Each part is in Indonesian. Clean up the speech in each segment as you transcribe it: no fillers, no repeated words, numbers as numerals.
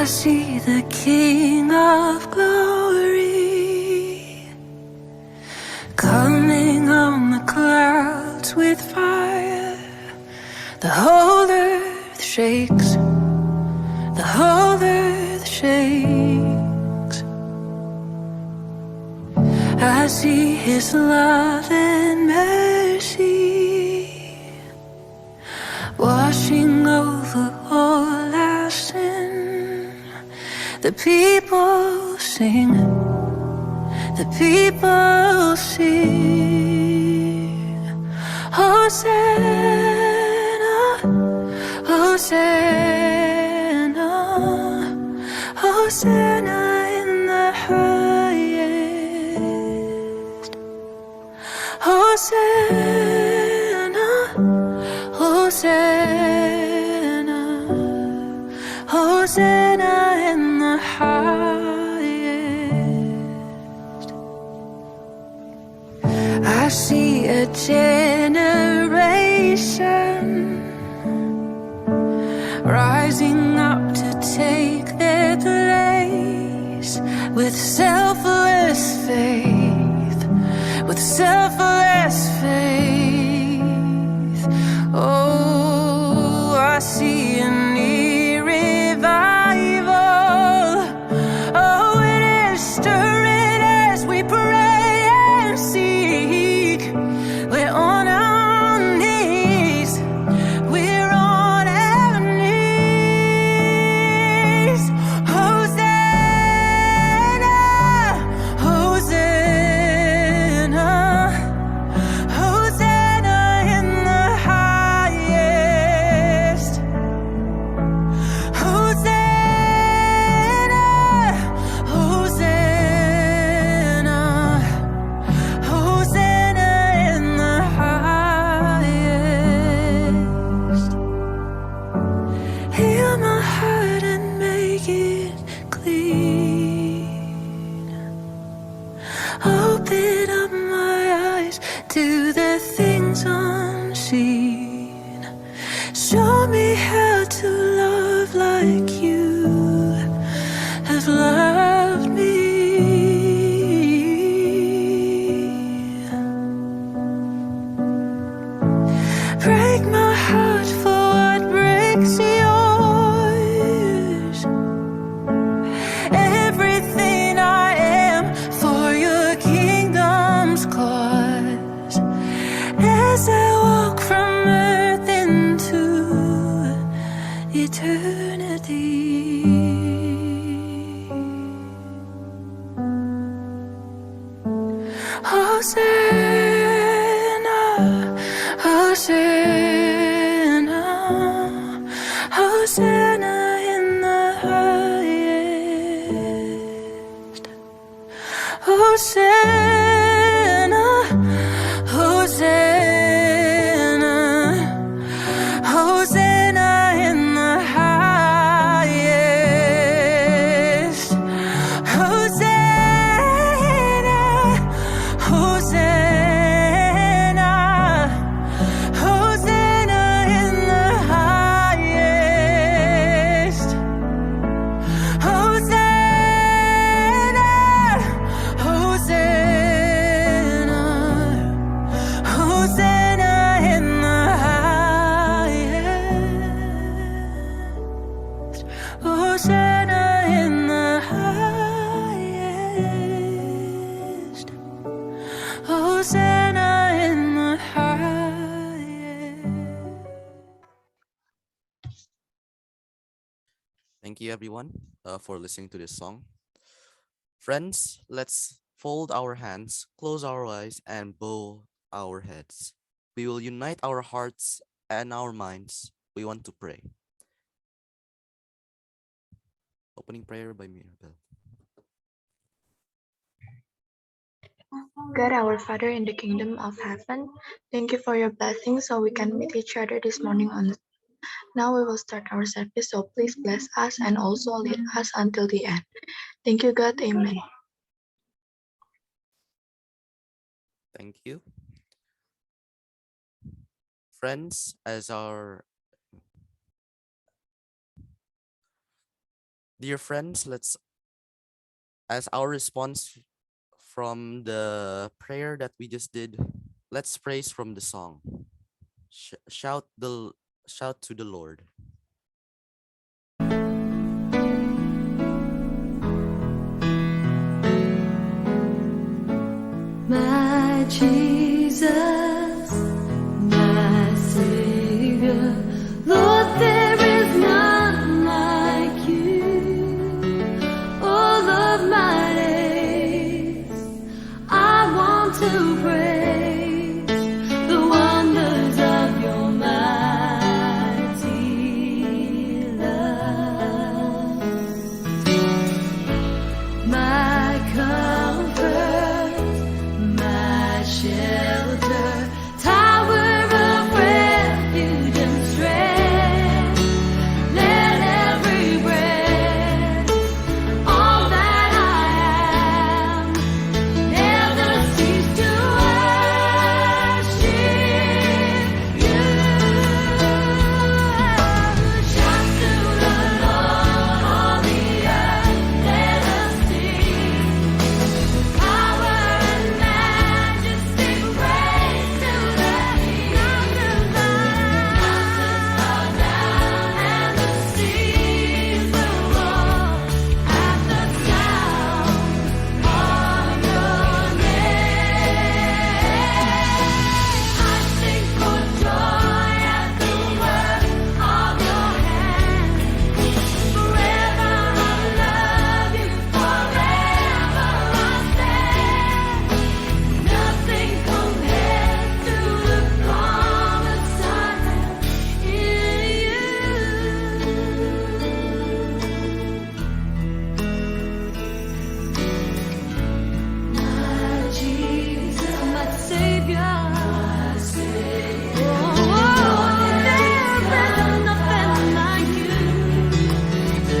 I see the King of Glory coming on the clouds with fire. The whole earth shakes, the whole earth shakes. I see His love and mercy washing over all our sin. The people sing, the people sing. Hosanna, Hosanna, Hosanna in the highest. Hosanna, Hosanna, Hosanna in the highest. I see a generation rising up to take their place with selfless faith, with selfless faith. Oh, I see a near revival. Oh, it is stirring as we pray and seek. We're on our knees. We're on our knees. Hosanna, Hosanna, Hosanna in the highest. Hosanna, Hosanna, Hosanna in the highest. Heal my heart and make it clean. Open up my eyes to the things unseen. Show me how to love like you have loved me. Break my heart for what breaks yours. Everything I am for your kingdom's cause. As I walk from earth into eternity. Hosanna, Hosanna, Hosanna in the highest. Hosanna, Hosanna, Hosanna in the highest. Hosanna, Hosanna, Hosanna in the highest. Hosanna, Hosanna, Hosanna in the highest. Hosanna in the highest. Hosanna in the highest. Thank you, everyone, for listening to this song. Friends, let's fold our hands, close our eyes, and bow our heads. We will unite our hearts and our minds. We want to pray. Opening prayer by Mirabel. God, our Father in the kingdom of heaven, thank you for your blessing so we can meet each other this morning on the. Now we will start our service, so please bless us and also lead us until the end. Thank you, God. Amen. Thank you. Friends, as our Dear friends, let's, as our response from the prayer that we just did, let's praise from the song. Shout to the Lord. My Jesus, my Savior, Lord, there is none like you. All of my days, I want to praise the wonders of your mighty love. My comfort, my shelter, tower of refuge and strength. Let every breath, all that I am, never cease to worship you. Shout to the Lord, all the earth, let us sing. Power and majesty, praise to the King. Mountains bow down and the seas will roar at the sound of your name. I sing for joy at the work of your hands. Forever I love you, forever I stand. Nothing compares to the promise I have in you. My Jesus, my Savior, there is nothing like you.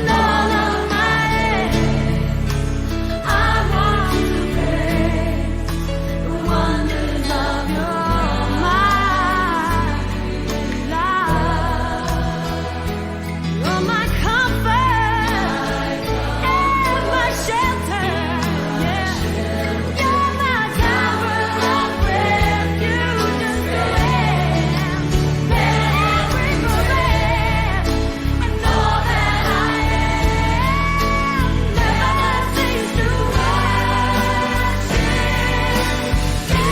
None of my days, I want to praise the wonders of your mighty love. You're my comfort and my shelter. Yeah. You're my tower of refuge and strength. Let every breath and all that I am never cease to worship you.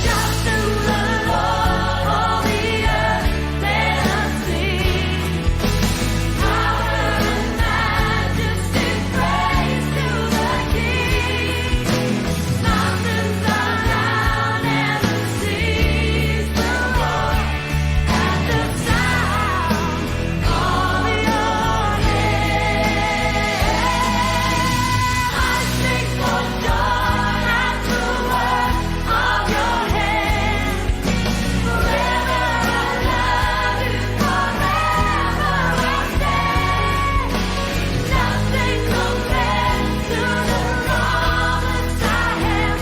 Shout to the Lord, all the earth, let us sing. Power and majesty, praise to the King. Mountains bow down and the seas will roar at the sound of your name. I sing for joy at the work of your hands. Forever I love you, forever I stand. Nothing compares to the promise I have.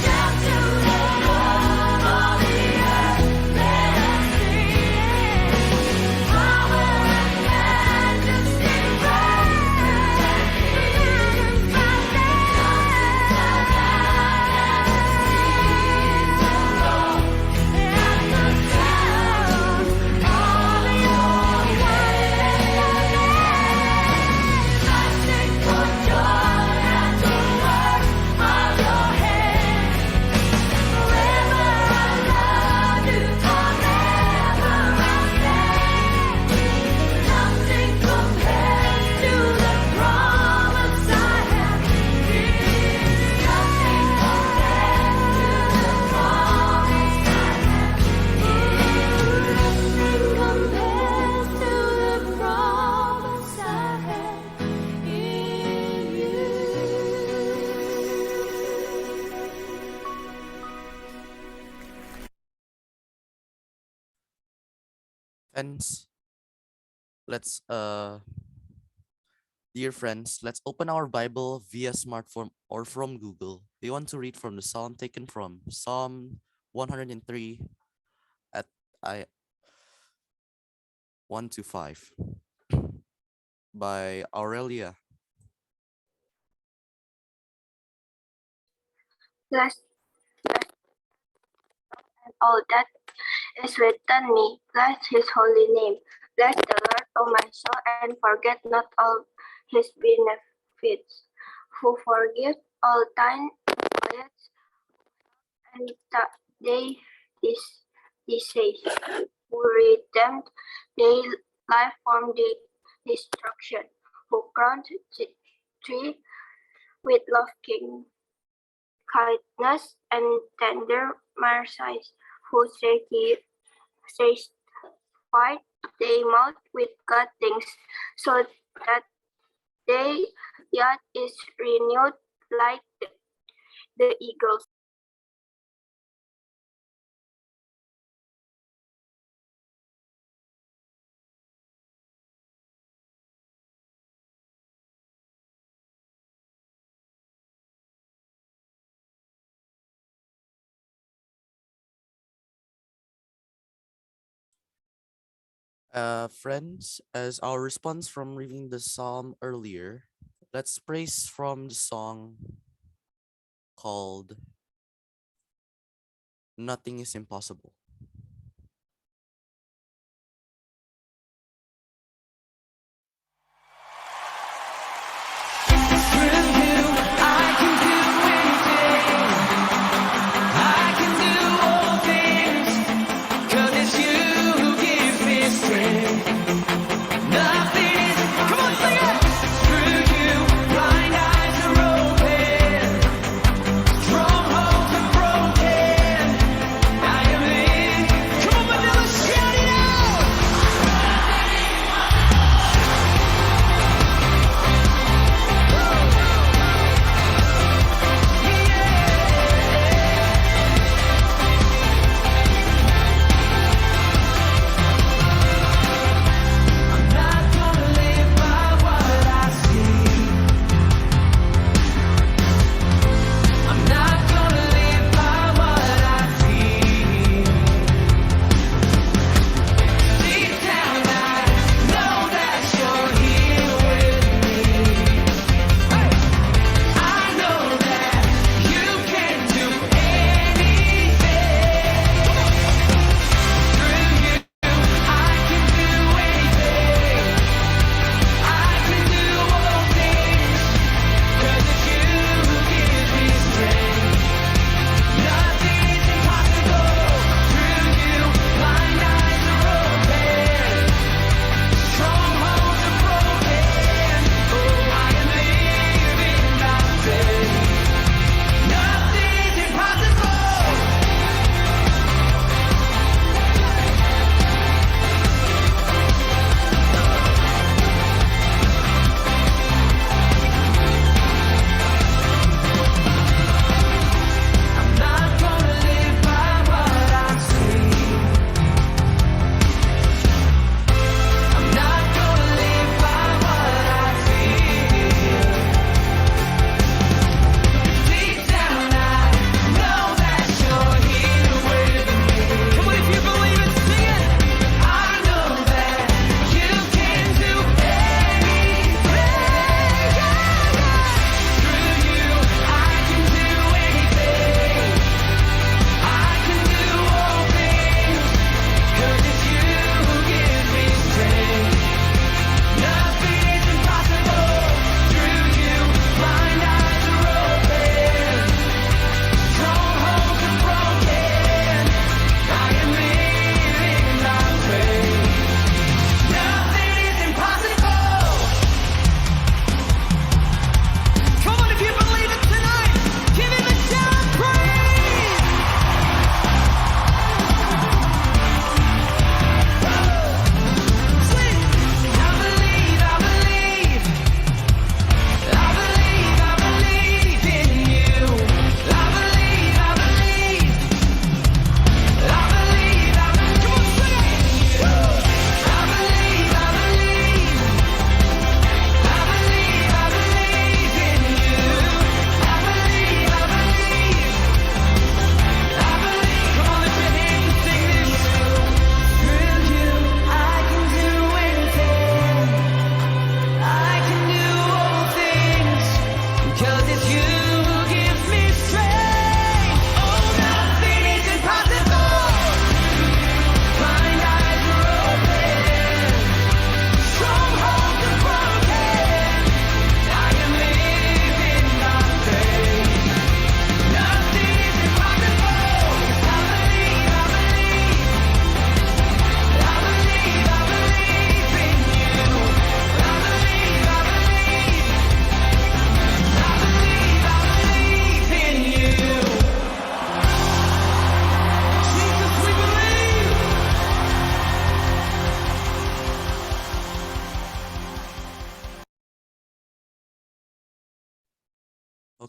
Shout to the Lord, all the earth, let us sing. Power and majesty, praise. Nothing compares to the promise I have in you. Nothing compares to the promise I have in you. Nothing compares to the promise I have in you. Friends, let's dear friends, let's open our Bible via smartphone or from Google. We want to read from the psalm taken from Psalm 103 at I 1 to 5 by Aurelia. Bless and all that is within me. Bless his holy name. Bless the Lord, O my soul, and forget not all his benefits, who forgive all thine sins and they disease, who redeemed their life from the destruction, who crowned the tree with loving kindness and tender mercies, who satisfied their mouth with good things, so that their youth is renewed like the eagles. Friends, as our response from reading the psalm earlier, let's praise from the song called Nothing is Impossible. I am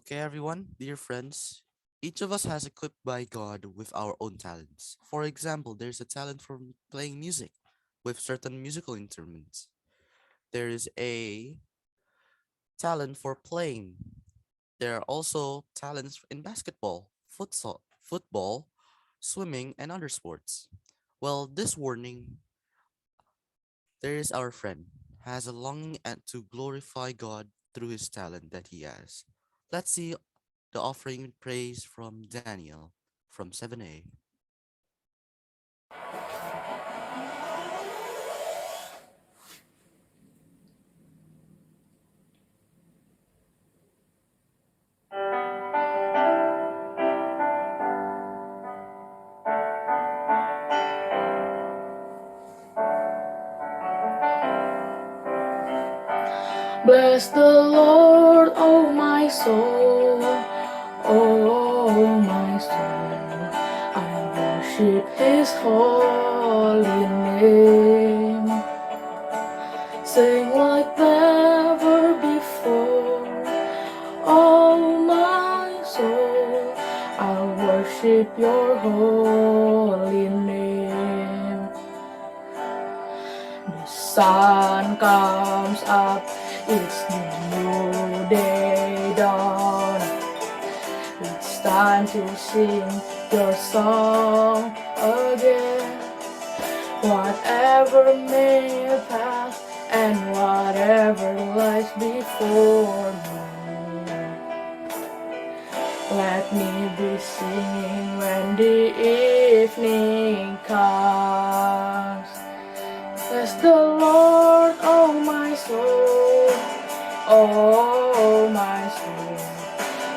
Okay, everyone, dear friends, each of us has equipped by God with our own talents. For example, there's a talent for playing music with certain musical instruments. There is a talent for playing. There are also talents in basketball, football, swimming, and other sports. Well, this warning, there is our friend, has a longing to glorify God through his talent that he has. Let's see the offering praise from Daniel from 7A. Bless the Lord, oh my soul, oh my soul. I worship His holy name. Sing like never before, oh my soul. I worship Your holy name. The sun comes up, it's the new day dawn. It's time to sing your song again. Whatever may pass and whatever lies before me, let me be singing when the evening comes. Bless the Lord, oh my soul, oh my soul.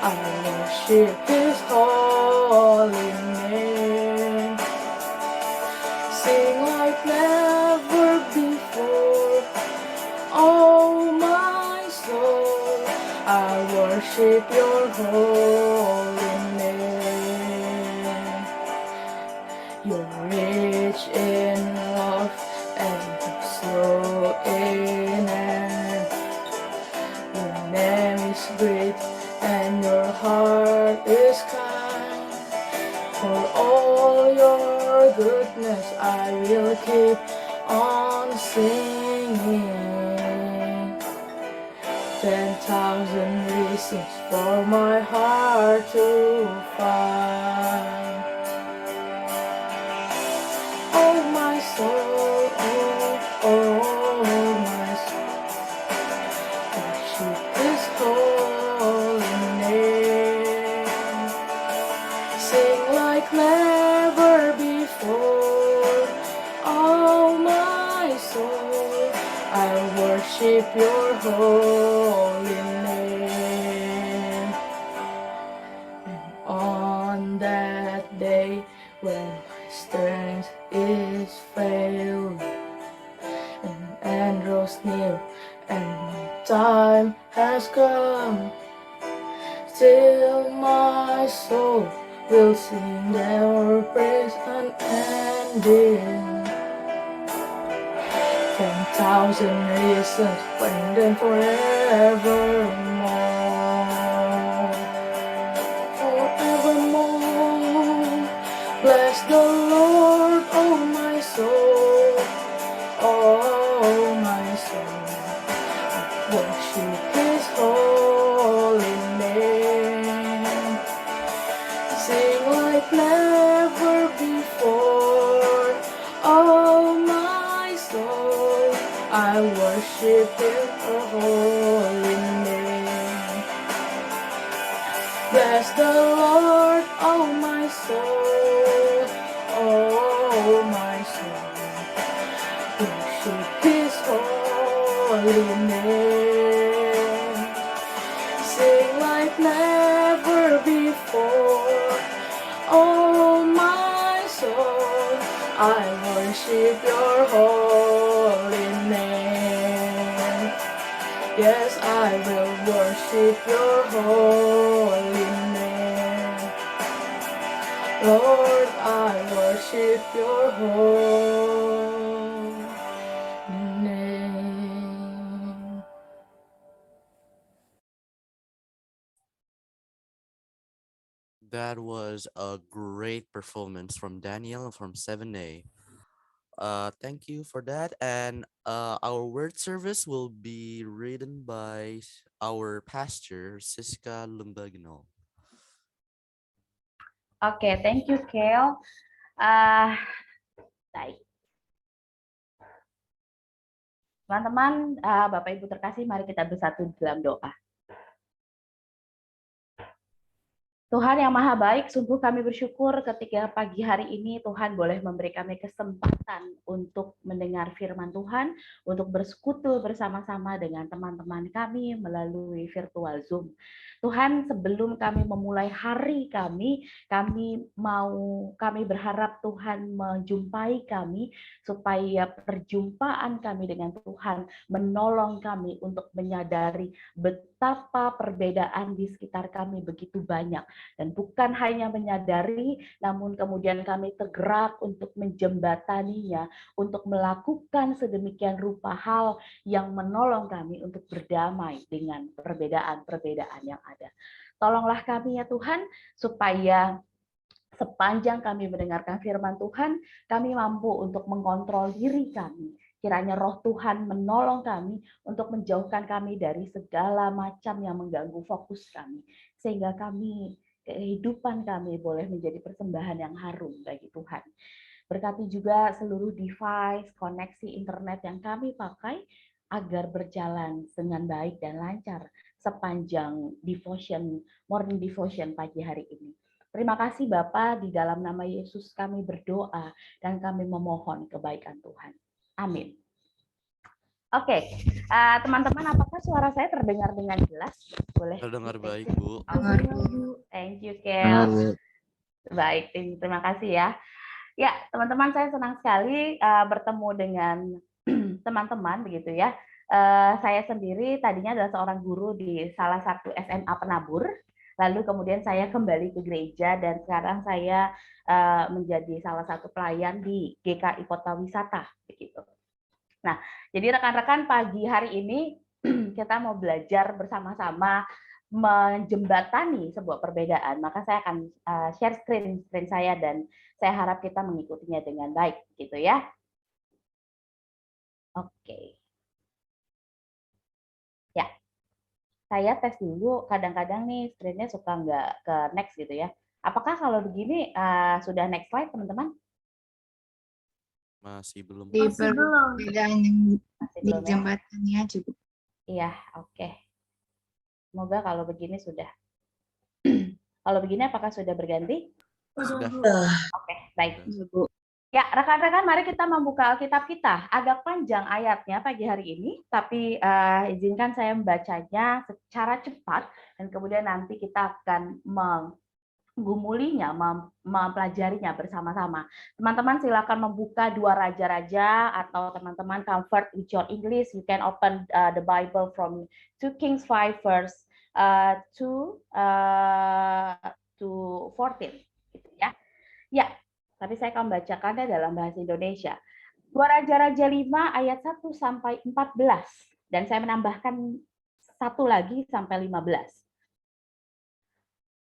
I worship His holy name. Sing like never before, oh my soul. I worship Your holy name. You're rich in love and slow in anger. Your name is great and Your heart is kind. For all Your goodness I will keep on singing. 10,000 reasons for my heart to find. Oh my soul, oh my soul, worship His holy name. Sing like never before, oh my soul. I worship Your holy name. And on that day when my strength is failing and draws near and my time has come, still my soul will sing their praise unending. 10,000 reasons when then forevermore, forevermore. Bless the Lord, oh my soul, oh my soul. Worship His holy name. Sing like never before, oh my soul. I worship Your holy name. Bless the Lord, oh my soul, oh my soul. Worship His holy name. Sing like never before, oh my soul. I worship Your holy name. Yes, I will worship Your holy name. Lord, I worship Your holy name. That was a great performance from Daniel from 7A. Thank you for that. And our word service will be written by our pastor, Siska Lumbagino. Oke, thank you, Kel. Ah, baik. Teman-teman, Bapak Ibu terkasih, mari kita bersatu dalam doa. Tuhan yang Maha Baik, sungguh kami bersyukur ketika pagi hari ini Tuhan boleh memberi kami kesempatan untuk mendengar firman Tuhan, untuk bersekutu bersama-sama dengan teman-teman kami melalui virtual Zoom. Tuhan, sebelum kami memulai hari kami berharap Tuhan menjumpai kami supaya perjumpaan kami dengan Tuhan menolong kami untuk menyadari betapa perbedaan di sekitar kami begitu banyak. Dan bukan hanya menyadari, namun kemudian kami tergerak untuk menjembataninya, untuk melakukan sedemikian rupa hal yang menolong kami untuk berdamai dengan perbedaan-perbedaan yang ada. Tolonglah kami ya Tuhan, supaya sepanjang kami mendengarkan firman Tuhan, kami mampu untuk mengontrol diri kami. Kiranya roh Tuhan menolong kami untuk menjauhkan kami dari segala macam yang mengganggu fokus kami. Sehingga kehidupan kami boleh menjadi persembahan yang harum bagi Tuhan. Berkati juga seluruh device, koneksi internet yang kami pakai agar berjalan dengan baik dan lancar sepanjang morning devotion pagi hari ini. Terima kasih Bapa, di dalam nama Yesus kami berdoa dan kami memohon kebaikan Tuhan. Amin. Oke, teman-teman, apakah suara saya terdengar dengan jelas? Boleh? Terdengar baik, Bu. Thank you, Kel. Baik, terima kasih ya. Ya, teman-teman, saya senang sekali bertemu dengan teman-teman begitu ya. Saya sendiri tadinya adalah seorang guru di salah satu SMA penabur, lalu kemudian saya kembali ke gereja dan sekarang saya menjadi salah satu pelayan di GKI Kota Wisata begitu. Nah, jadi rekan-rekan pagi hari ini kita mau belajar bersama-sama menjembatani sebuah perbedaan. Maka saya akan share screen saya dan saya harap kita mengikutinya dengan baik gitu ya. Oke. Ya, saya tes dulu. Kadang-kadang nih screen-nya suka nggak ke next gitu ya. Apakah kalau begini sudah next slide, teman-teman? Masih belum. Di perbedaan yang di Belum ya? jembatannya juga. Iya, oke. Semoga kalau begini sudah. Kalau begini apakah sudah berganti? Sudah. Oke, baik. Ya, rekan-rekan, mari kita membuka Alkitab kita. Agak panjang ayatnya pagi hari ini, tapi izinkan saya membacanya secara cepat, dan kemudian nanti kita akan menggumulinya, mempelajarinya bersama-sama. Teman-teman silakan membuka 2 Raja-Raja, atau teman-teman comfort with your English, you can open the Bible from 2 Kings 5 verse 2 to 14. Gitu ya. Ya. Tapi saya akan membacakannya dalam bahasa Indonesia. 2 Raja-Raja 5 ayat 1 sampai 14. Dan saya menambahkan satu lagi sampai 15.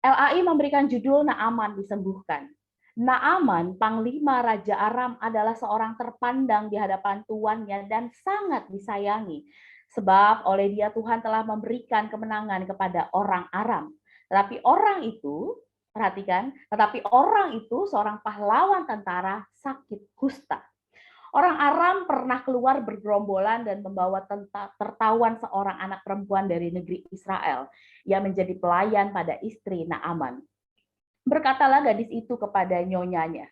LAI memberikan judul Naaman disembuhkan. Naaman, panglima Raja Aram, adalah seorang terpandang di hadapan tuannya dan sangat disayangi. Sebab oleh dia Tuhan telah memberikan kemenangan kepada orang Aram. Tetapi orang itu, perhatikan, seorang pahlawan tentara sakit kusta. Orang Aram pernah keluar bergerombolan dan membawa tertawan seorang anak perempuan dari negeri Israel. Ia menjadi pelayan pada istri Naaman. Berkatalah gadis itu kepada nyonyanya,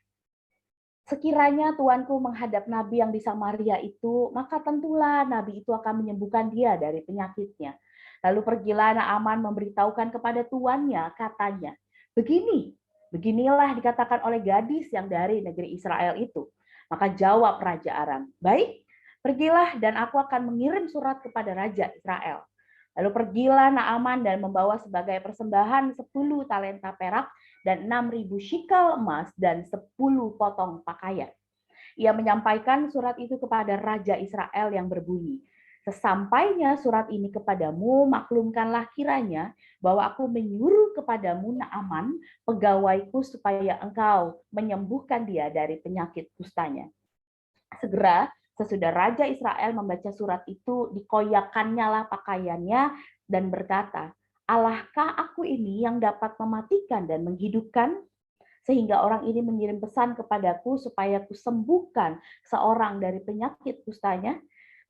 sekiranya tuanku menghadap nabi yang di Samaria itu, maka tentulah nabi itu akan menyembuhkan dia dari penyakitnya. Lalu pergilah Naaman memberitahukan kepada tuannya, katanya, beginilah dikatakan oleh gadis yang dari negeri Israel itu. Maka jawab Raja Aram, baik, pergilah dan aku akan mengirim surat kepada Raja Israel. Lalu pergilah Naaman dan membawa sebagai persembahan 10 talenta perak dan 6.000 shikel emas dan 10 potong pakaian. Ia menyampaikan surat itu kepada Raja Israel yang berbunyi, Sesampainya surat ini kepadamu, maklumkanlah kiranya bahwa aku menyuruh kepadamu Naaman, pegawaiku, supaya engkau menyembuhkan dia dari penyakit kustanya. Segera sesudah Raja Israel membaca surat itu, dikoyakannya lah pakaiannya dan berkata, Allahkah aku ini yang dapat mematikan dan menghidupkan? Sehingga orang ini mengirim pesan kepadaku supaya kusembuhkan seorang dari penyakit kustanya.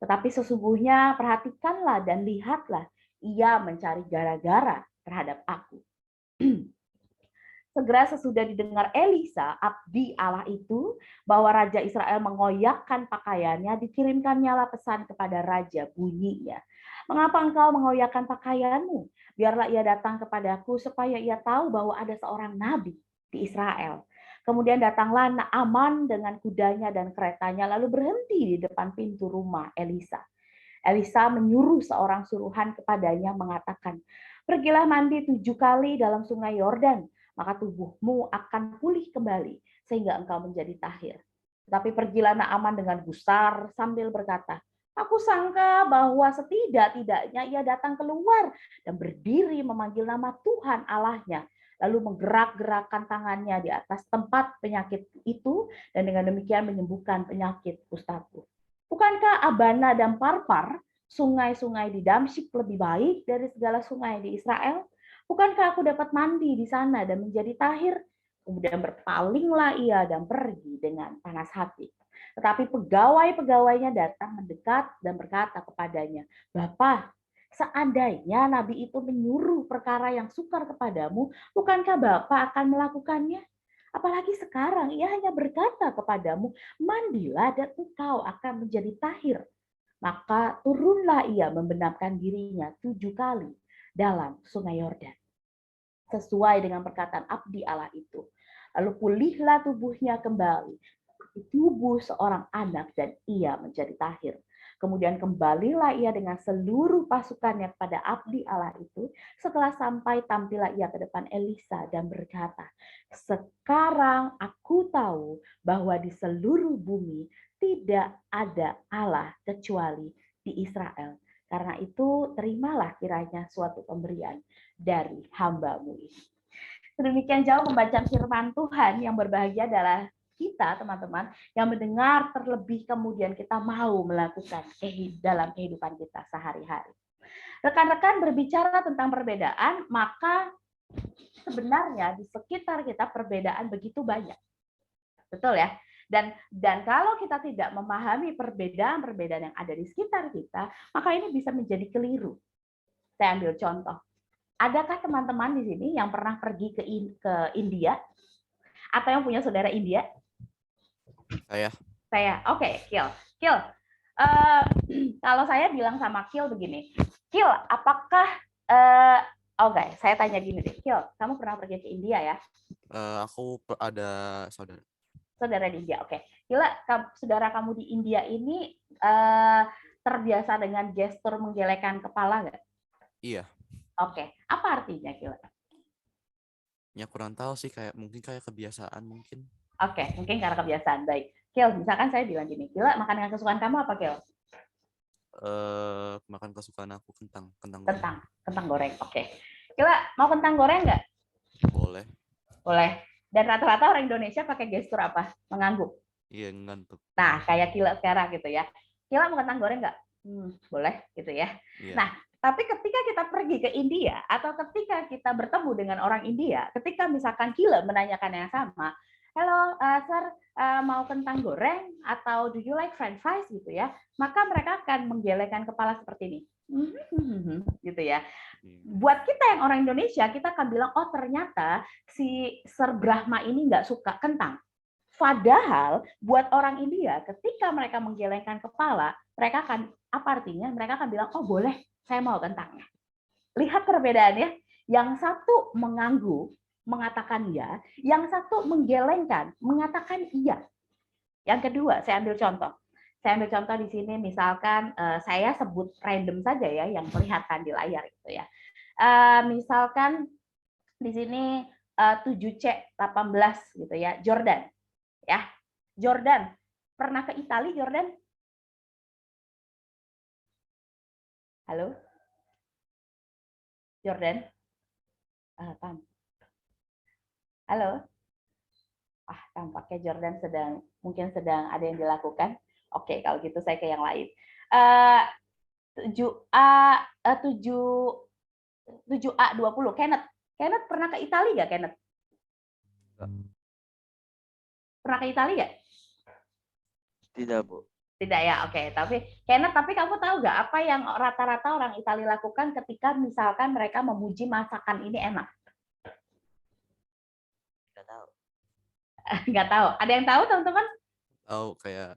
Tetapi sesungguhnya perhatikanlah dan lihatlah, ia mencari gara-gara terhadap aku. Segera sesudah didengar Elisa, abdi Allah itu, bahwa Raja Israel mengoyakkan pakaiannya, dikirimkannya lah pesan kepada Raja, bunyinya. Mengapa engkau mengoyakkan pakaianmu? Biarlah ia datang kepadaku supaya ia tahu bahwa ada seorang nabi di Israel. Kemudian datanglah Naaman dengan kudanya dan keretanya, lalu berhenti di depan pintu rumah Elisa. Elisa menyuruh seorang suruhan kepadanya mengatakan, pergilah mandi 7 kali dalam sungai Yordan, maka tubuhmu akan pulih kembali, sehingga engkau menjadi tahir. Tetapi pergilah Naaman dengan gusar sambil berkata, aku sangka bahwa setidak-tidaknya ia datang keluar dan berdiri memanggil nama Tuhan Allahnya, lalu menggerak-gerakkan tangannya di atas tempat penyakit itu, dan dengan demikian menyembuhkan penyakit kustaku. Bukankah Abana dan Parpar, sungai-sungai di Damsyik, lebih baik dari segala sungai di Israel? Bukankah aku dapat mandi di sana dan menjadi tahir? Kemudian berpalinglah ia dan pergi dengan panas hati. Tetapi pegawai-pegawainya datang mendekat dan berkata kepadanya, Bapa, seandainya nabi itu menyuruh perkara yang sukar kepadamu, bukankah Bapa akan melakukannya? Apalagi sekarang ia hanya berkata kepadamu, mandilah dan engkau akan menjadi tahir. Maka turunlah ia membenamkan dirinya 7 kali dalam sungai Yordan, sesuai dengan perkataan abdi Allah itu. Lalu pulihlah tubuhnya kembali, tubuh seorang anak, dan ia menjadi tahir. Kemudian kembalilah ia dengan seluruh pasukannya kepada abdi Allah itu. Setelah sampai, tampillah ia ke depan Elisa dan berkata, sekarang aku tahu bahwa di seluruh bumi tidak ada Allah kecuali di Israel. Karena itu terimalah kiranya suatu pemberian dari hambamu ini. Sedemikian jauh pembacaan firman Tuhan. Yang berbahagia adalah kita, teman-teman, yang mendengar, terlebih kemudian kita mau melakukan dalam kehidupan kita sehari-hari. Rekan-rekan berbicara tentang perbedaan, maka sebenarnya di sekitar kita perbedaan begitu banyak. Betul ya? Dan kalau kita tidak memahami perbedaan-perbedaan yang ada di sekitar kita, maka ini bisa menjadi keliru. Saya ambil contoh. Adakah teman-teman di sini yang pernah pergi ke India? Atau yang punya saudara India? Saya. Oke, Kil. Kalau saya bilang sama Kil begini, Kil, apakah oke, saya tanya gini deh, Kil, kamu pernah pergi ke India ya? Aku ada saudara. Saudara di India, oke. Kila, saudara kamu di India ini terbiasa dengan gestur menggelengkan kepala nggak? Iya. Oke, apa artinya, Kila? Ya kurang tahu sih, mungkin kayak kebiasaan mungkin. Oke, mungkin karena kebiasaan. Baik. Kil, misalkan saya bilang gini, Kila, makanan kesukaan kamu apa, Kil? Makan kesukaan aku kentang goreng. Kentang goreng, oke. Kila, mau kentang goreng nggak? Boleh. Dan rata-rata orang Indonesia pakai gestur apa? Mengangguk. Iya, ngantuk. Nah, kayak Kila sekarang gitu ya. Kila mau kentang goreng nggak? Boleh gitu ya. Iya. Nah, tapi ketika kita pergi ke India atau ketika kita bertemu dengan orang India, ketika misalkan Kila menanyakan yang sama, hello, sir, mau kentang goreng atau do you like french fries gitu ya, maka mereka akan menggelengkan kepala seperti ini. Gitu ya. Buat kita yang orang Indonesia, kita akan bilang, oh ternyata si Sir Brahma ini nggak suka kentang. Padahal buat orang India, ketika mereka menggelengkan kepala, mereka akan, apa artinya? Mereka akan bilang, oh boleh, saya mau kentangnya. Lihat perbedaannya, yang satu mengangguk, mengatakan ya, yang satu menggelengkan, mengatakan iya. Yang kedua, saya ambil contoh. Di sini, misalkan saya sebut random saja ya, yang kelihatan di layar itu ya. Misalkan di sini 7C18 gitu ya, Jordan. Ya, Jordan. Pernah ke Italia, Jordan? Halo, Jordan? Halo? Tampaknya Jordan mungkin sedang ada yang dilakukan. Oke, kalau gitu saya ke yang lain. 7A 20. Kenneth pernah ke Italia nggak, Kenneth? Pernah ke Italia nggak? Tidak, Bu. Tidak ya, oke. Tapi kamu tahu nggak apa yang rata-rata orang Italia lakukan ketika misalkan mereka memuji masakan ini enak? Tidak tahu. Nggak tahu. Ada yang tahu, teman-teman? Oh, kayak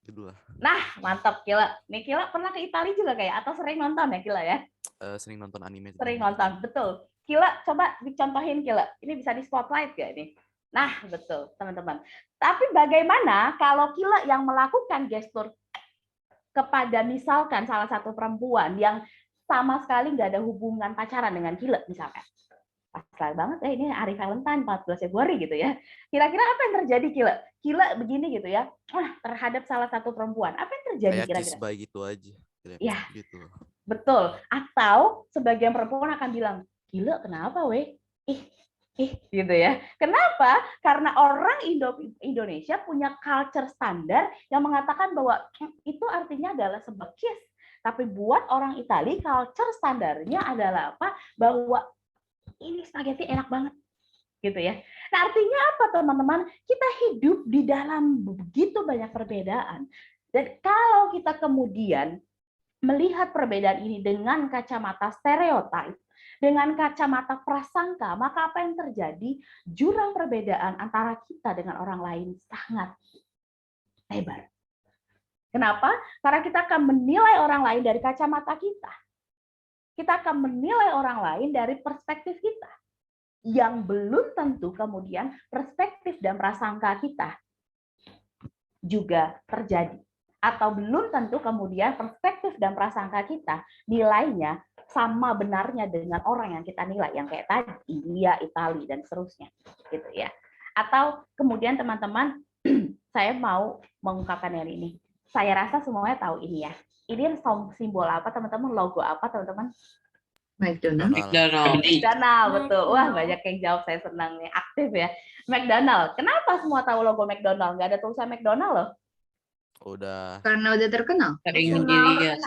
gitu lah. Nah, mantap, Kila. Nih, Kila pernah ke Italia juga kayak? Atau sering nonton ya, Kila ya? Sering nonton anime. Sering nonton, betul. Kila, coba dicontohin, Kila. Ini bisa di spotlight nggak ini? Nah, betul, teman-teman. Tapi bagaimana kalau Kila yang melakukan gestur kepada misalkan salah satu perempuan yang sama sekali nggak ada hubungan pacaran dengan Kila, misalkan. Pas banget ya, ini hari Valentine 14 Februari gitu ya. Kira-kira apa yang terjadi, Kila? Kila begini gitu ya, terhadap salah satu perempuan. Apa yang terjadi Kayak kira-kira? kiss by gitu aja. Ya. Gitu. Betul. Atau sebagian perempuan akan bilang, gila kenapa weh? Gitu ya. Kenapa? Karena orang Indonesia punya culture standar yang mengatakan bahwa itu artinya adalah sebuah kiss. Tapi buat orang Italia, culture standarnya adalah apa? Bahwa ini spaghetti enak banget. Gitu ya. Nah, artinya apa, teman-teman? Kita hidup di dalam begitu banyak perbedaan. Dan kalau kita kemudian melihat perbedaan ini dengan kacamata stereotip, dengan kacamata prasangka, maka apa yang terjadi? Jurang perbedaan antara kita dengan orang lain sangat lebar. Kenapa? Karena kita akan menilai orang lain dari kacamata kita. Kita akan menilai orang lain dari perspektif kita. Yang belum tentu kemudian perspektif dan prasangka kita juga terjadi. Atau belum tentu kemudian perspektif dan prasangka kita nilainya sama benarnya dengan orang yang kita nilai, yang kayak tadi India, Italia dan seterusnya, gitu ya. Atau kemudian teman-teman, saya mau mengungkapkan yang ini. Saya rasa semuanya tahu ini ya. Ini simbol apa teman-teman? Logo apa teman-teman? McDonald. Betul. Wah, banyak yang jawab, saya senang nih, aktif ya. McDonald. Kenapa semua tahu logo McDonald? Nggak ada tulisan McDonald loh. Karena udah terkenal. Sering dilihat.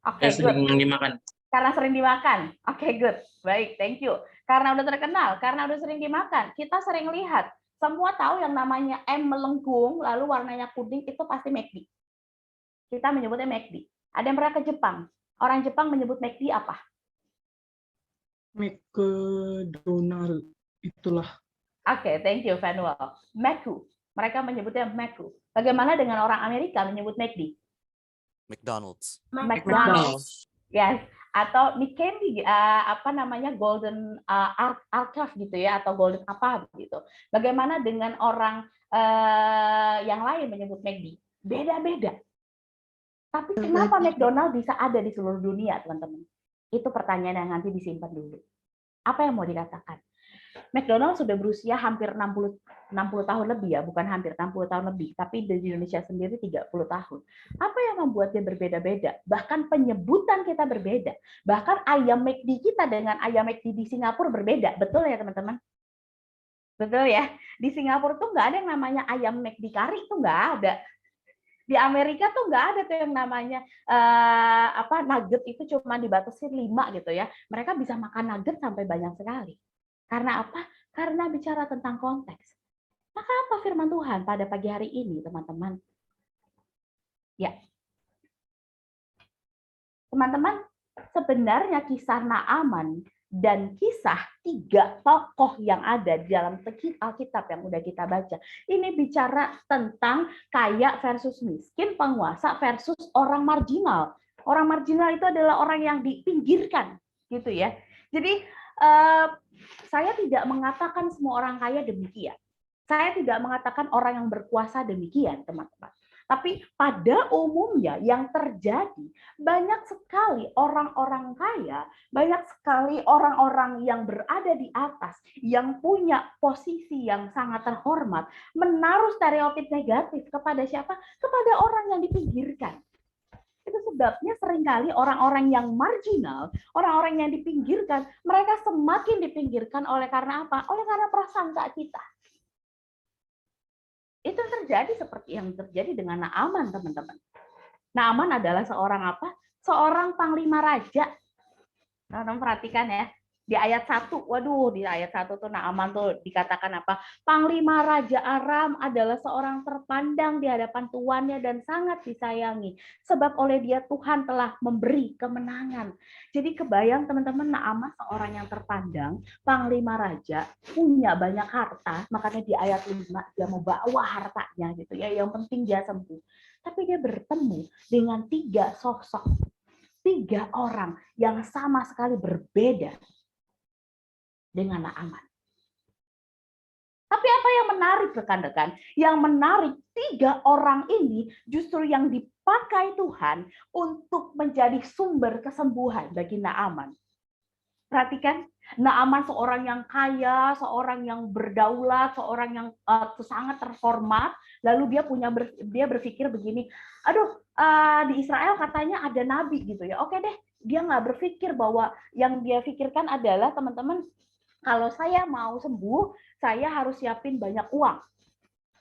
Oke, sering dimakan. Karena sering dimakan. Oke, good. Baik, thank you. Karena udah terkenal, karena udah sering dimakan. Kita sering lihat, semua tahu yang namanya M melengkung, lalu warnanya kuning, itu pasti McD. Kita menyebutnya McD. Ada yang pernah ke Jepang? Orang Jepang menyebut McD apa? McDonald. Itulah. Oke, thank you, Vanuel. Macu. Mereka menyebutnya Macu. Bagaimana dengan orang Amerika menyebut McD? McDonald's. Yes. Atau McCain, apa namanya, Golden Archive gitu ya, atau Golden apa gitu. Bagaimana dengan orang yang lain menyebut McD? Beda-beda. Tapi kenapa McDonald bisa ada di seluruh dunia, teman-teman? Itu pertanyaan yang nanti disimpan dulu. Apa yang mau dikatakan? McDonald sudah berusia hampir 60 tahun lebih ya, bukan hampir 60 tahun lebih, tapi di Indonesia sendiri 30 tahun. Apa yang membuat dia berbeda-beda? Bahkan penyebutan kita berbeda. Bahkan ayam McD kita dengan ayam McD di Singapura berbeda. Betul ya, teman-teman? Betul ya? Di Singapura tuh nggak ada yang namanya ayam McD kari, tuh nggak ada. Di Amerika tuh nggak ada tuh yang namanya nugget itu cuma dibatasi 5 gitu ya. Mereka bisa makan nugget sampai banyak sekali. Karena apa? Karena bicara tentang konteks. Maka apa firman Tuhan pada pagi hari ini, teman-teman? Ya. Teman-teman, sebenarnya kisah Naaman dan kisah 3 tokoh yang ada di dalam Alkitab yang udah kita baca, ini bicara tentang kaya versus miskin, penguasa versus orang marginal. Orang marginal itu adalah orang yang dipinggirkan, gitu ya. Jadi saya tidak mengatakan semua orang kaya demikian. Saya tidak mengatakan orang yang berkuasa demikian, teman-teman. Tapi pada umumnya yang terjadi, banyak sekali orang-orang kaya, banyak sekali orang-orang yang berada di atas, yang punya posisi yang sangat terhormat, menaruh stereotip negatif kepada siapa? Kepada orang yang dipinggirkan. Itu sebabnya seringkali orang-orang yang marginal, orang-orang yang dipinggirkan, mereka semakin dipinggirkan oleh karena apa? Oleh karena prasangka kita. Itu yang terjadi seperti yang terjadi dengan Naaman, teman-teman. Naaman adalah seorang apa? Seorang panglima raja. Teman-teman perhatikan ya. Di ayat 1, waduh, di ayat 1 tuh Naaman tuh dikatakan apa? Panglima Raja Aram adalah seorang terpandang di hadapan tuannya dan sangat disayangi. Sebab oleh dia Tuhan telah memberi kemenangan. Jadi kebayang teman-teman, Naaman seorang yang terpandang, panglima raja, punya banyak harta, makanya di ayat 5 dia mau bawa hartanya gitu ya. Yang penting dia sembuh. Tapi dia bertemu dengan 3 sosok, 3 orang yang sama sekali berbeda dengan Naaman. Tapi apa yang menarik rekan-rekan? Yang menarik 3 orang ini justru yang dipakai Tuhan untuk menjadi sumber kesembuhan bagi Naaman. Perhatikan, Naaman seorang yang kaya, seorang yang berdaulat, seorang yang sangat terhormat. Lalu dia berpikir begini, aduh, di Israel katanya ada nabi gitu ya. Oke deh, dia nggak berpikir bahwa yang dia pikirkan adalah teman-teman, kalau saya mau sembuh, saya harus siapin banyak uang.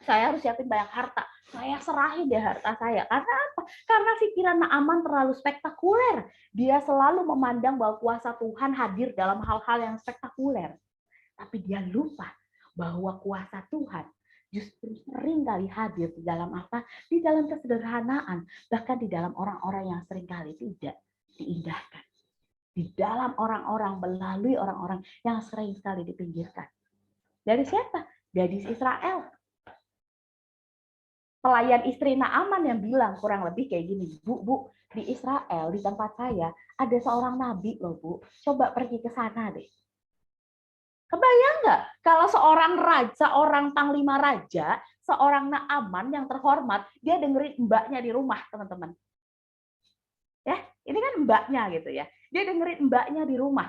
Saya harus siapin banyak harta. Saya serahin deh harta saya. Karena apa? Karena pikiran Naaman terlalu spektakuler. Dia selalu memandang bahwa kuasa Tuhan hadir dalam hal-hal yang spektakuler. Tapi dia lupa bahwa kuasa Tuhan justru sering kali hadir di dalam apa? Di dalam kesederhanaan. Bahkan di dalam orang-orang yang sering kali tidak diindahkan. Di dalam orang-orang, melalui orang-orang yang sering sekali dipinggirkan. Dari siapa? Gadis Israel. Pelayan istri Naaman yang bilang kurang lebih kayak gini, Bu, di Israel, di tempat saya, ada seorang nabi loh, Bu. Coba pergi ke sana deh. Kebayang nggak? Kalau seorang raja, seorang panglima raja, seorang Naaman yang terhormat, dia dengerin mbaknya di rumah, teman-teman. Ya, ini kan mbaknya gitu ya. Dia dengerin mbaknya di rumah.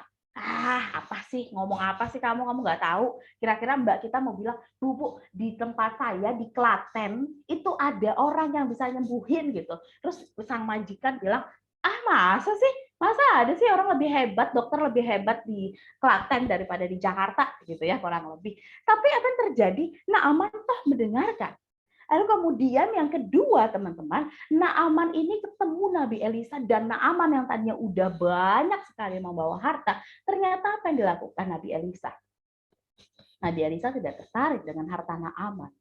Apa sih? Ngomong apa sih kamu? Kamu nggak tahu. Kira-kira mbak kita mau bilang, Bu, di tempat saya di Klaten itu ada orang yang bisa nyembuhin gitu. Terus sang majikan bilang, masa sih? Masa ada sih orang lebih hebat, dokter lebih hebat di Klaten daripada di Jakarta gitu ya, kurang lebih. Tapi apa yang terjadi? Naaman toh mendengarkan. Lalu kemudian yang kedua, teman-teman, Naaman ini ketemu Nabi Elisa, dan Naaman yang tadinya udah banyak sekali membawa harta, ternyata apa yang dilakukan Nabi Elisa? Nabi Elisa tidak tertarik dengan harta Naaman.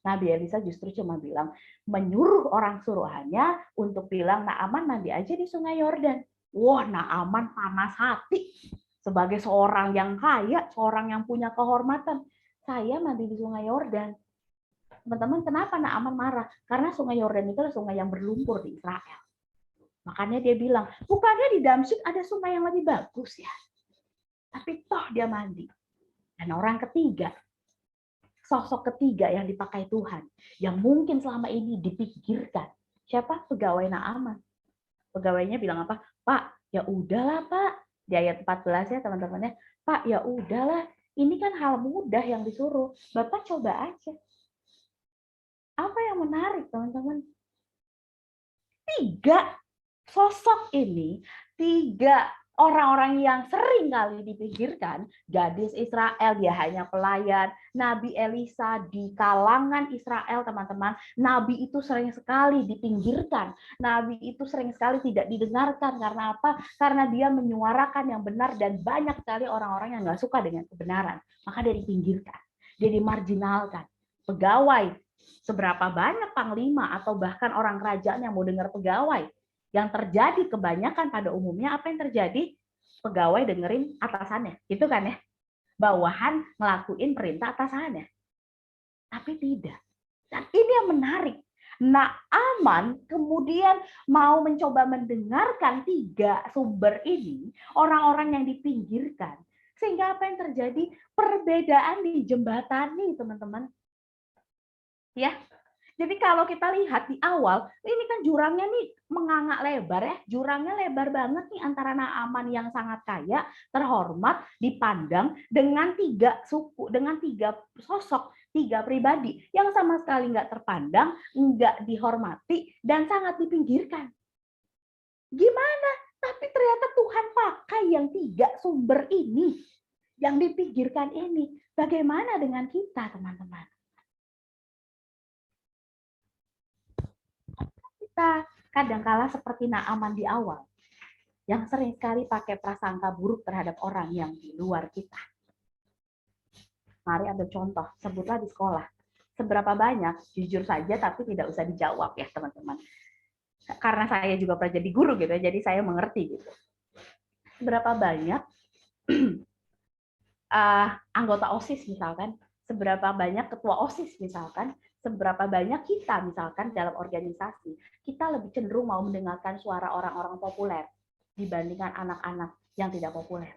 Nabi Elisa justru cuma bilang, menyuruh orang suruhannya untuk bilang, Naaman mandi aja di Sungai Yordan. Wah, Naaman panas hati. Sebagai seorang yang kaya, seorang yang punya kehormatan, saya mandi di Sungai Yordan. Teman-teman, kenapa Naaman marah? Karena Sungai Yordan itu adalah sungai yang berlumpur di Israel. Makanya dia bilang, bukannya di Damsyik ada sungai yang lebih bagus ya? Tapi toh dia mandi. Dan orang ketiga, sosok ketiga yang dipakai Tuhan, yang mungkin selama ini dipikirkan, siapa? Pegawai Naaman. Pegawainya bilang apa? Pak, ya udahlah Pak. Di ayat 14 ya teman-temannya, Pak, ya udahlah. Ini kan hal mudah yang disuruh. Bapak coba aja. Apa yang menarik, teman-teman? 3 sosok ini, 3 orang-orang yang sering kali dipikirkan, gadis Israel, dia hanya pelayan, Nabi Elisa di kalangan Israel, teman-teman, Nabi itu sering sekali dipinggirkan, Nabi itu sering sekali tidak didengarkan, karena apa? Karena dia menyuarakan yang benar, dan banyak sekali orang-orang yang nggak suka dengan kebenaran, maka dia dipinggirkan, dia dimarginalkan. Pegawai, seberapa banyak panglima atau bahkan orang kerajaan yang mau dengar pegawai? Yang terjadi kebanyakan pada umumnya apa yang terjadi? Pegawai dengerin atasannya, gitu kan ya? Bawahan ngelakuin perintah atasannya. Tapi tidak. Dan ini yang menarik. Naaman kemudian mau mencoba mendengarkan 3 sumber ini, orang-orang yang dipinggirkan. Sehingga apa yang terjadi? Perbedaan dijembatani, teman-teman. Ya, jadi kalau kita lihat di awal, ini kan jurangnya nih menganga lebar ya, jurangnya lebar banget nih antara Naaman yang sangat kaya, terhormat, dipandang dengan 3 suku, dengan 3 sosok, 3 pribadi yang sama sekali nggak terpandang, nggak dihormati, dan sangat dipinggirkan. Gimana? Tapi ternyata Tuhan pakai yang 3 sumber ini, yang dipikirkan ini. Bagaimana dengan kita, teman-teman? Kita kadangkala seperti Naaman di awal, yang sering sekali pakai prasangka buruk terhadap orang yang di luar kita. Mari ambil contoh, sebutlah di sekolah. Seberapa banyak, jujur saja tapi tidak usah dijawab ya teman-teman. Karena saya juga pernah jadi guru gitu, jadi saya mengerti gitu. Seberapa banyak anggota OSIS misalkan, seberapa banyak ketua OSIS misalkan, seberapa banyak kita misalkan dalam organisasi, kita lebih cenderung mau mendengarkan suara orang-orang populer dibandingkan anak-anak yang tidak populer.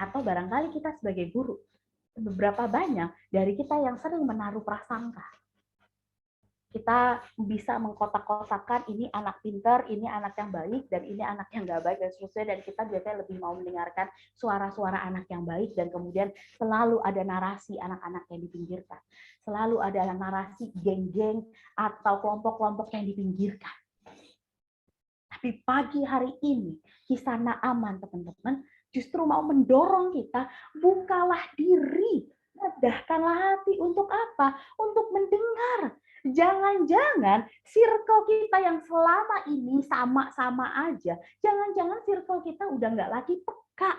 Atau barangkali kita sebagai guru, beberapa banyak dari kita yang sering menaruh prasangka. Kita bisa mengkotak-kotakan ini anak pintar, ini anak yang baik, dan ini anak yang nggak baik, dan seterusnya. Dan kita biasanya lebih mau mendengarkan suara-suara anak yang baik, dan kemudian selalu ada narasi anak-anak yang dipinggirkan. Selalu ada narasi geng-geng atau kelompok-kelompok yang dipinggirkan. Tapi pagi hari ini, kisah Naaman, teman-teman, justru mau mendorong kita, bukalah diri, redahkanlah hati. Untuk apa? Untuk mendengar. Jangan-jangan circle kita yang selama ini sama-sama aja, jangan-jangan circle kita udah nggak lagi peka.